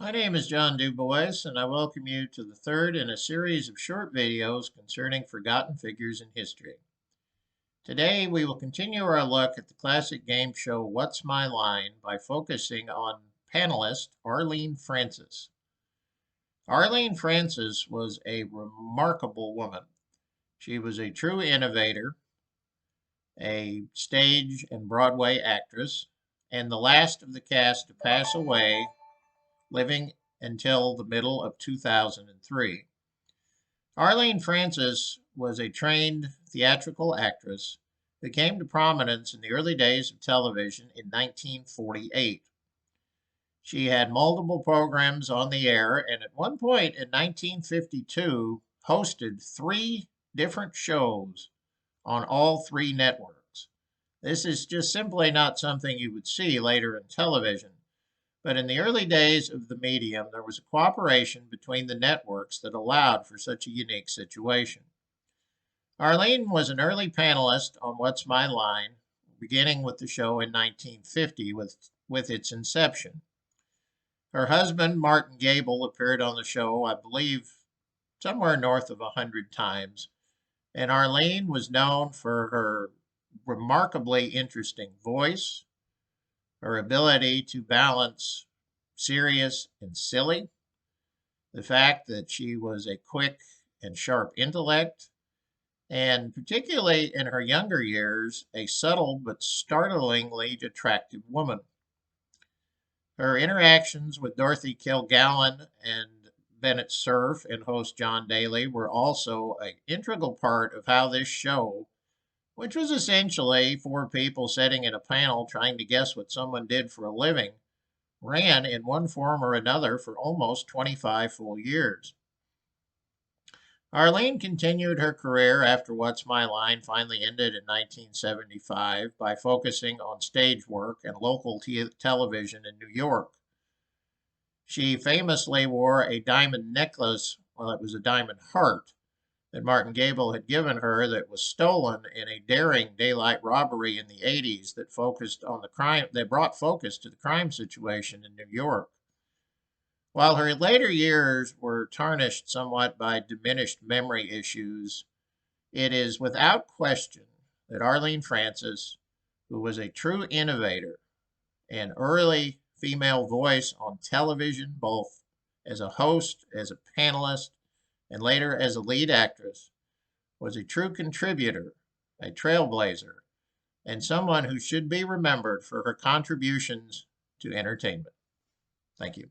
My name is John Dubois, and I welcome you to the third in a series of short videos concerning forgotten figures in history. Today, we will continue our look at the classic game show What's My Line by focusing on panelist Arlene Francis. Arlene Francis was a remarkable woman. She was a true innovator, a stage and Broadway actress, and the last of the cast to pass away, living until the middle of 2003. Arlene Francis was a trained theatrical actress who came to prominence in the early days of television in 1948. She had multiple programs on the air and at one point in 1952 hosted three different shows on all three networks. This is just simply not something you would see later in television. But in the early days of the medium, there was a cooperation between the networks that allowed for such a unique situation. Arlene was an early panelist on What's My Line, beginning with the show in 1950 with its inception. Her husband, Martin Gable, appeared on the show, I believe, somewhere north of 100 times, and Arlene was known for her remarkably interesting voice, her ability to balance serious and silly, the fact that she was a quick and sharp intellect, and particularly in her younger years, a subtle but startlingly attractive woman. Her interactions with Dorothy Kilgallen and Bennett Cerf and host John Daly were also an integral part of how this show, which was essentially four people sitting in a panel trying to guess what someone did for a living, ran in one form or another for almost 25 full years. Arlene continued her career after What's My Line finally ended in 1975 by focusing on stage work and local television in New York. She famously wore a diamond necklace, well, it was a diamond heart, that Martin Gable had given her that was stolen in a daring daylight robbery in the 80s that focused on the crime, that brought focus to the crime situation in New York. While her later years were tarnished somewhat by diminished memory issues, it is without question that Arlene Francis, who was a true innovator and early female voice on television, both as a host, as a panelist, and later as a lead actress, was a true contributor, a trailblazer, and someone who should be remembered for her contributions to entertainment. Thank you.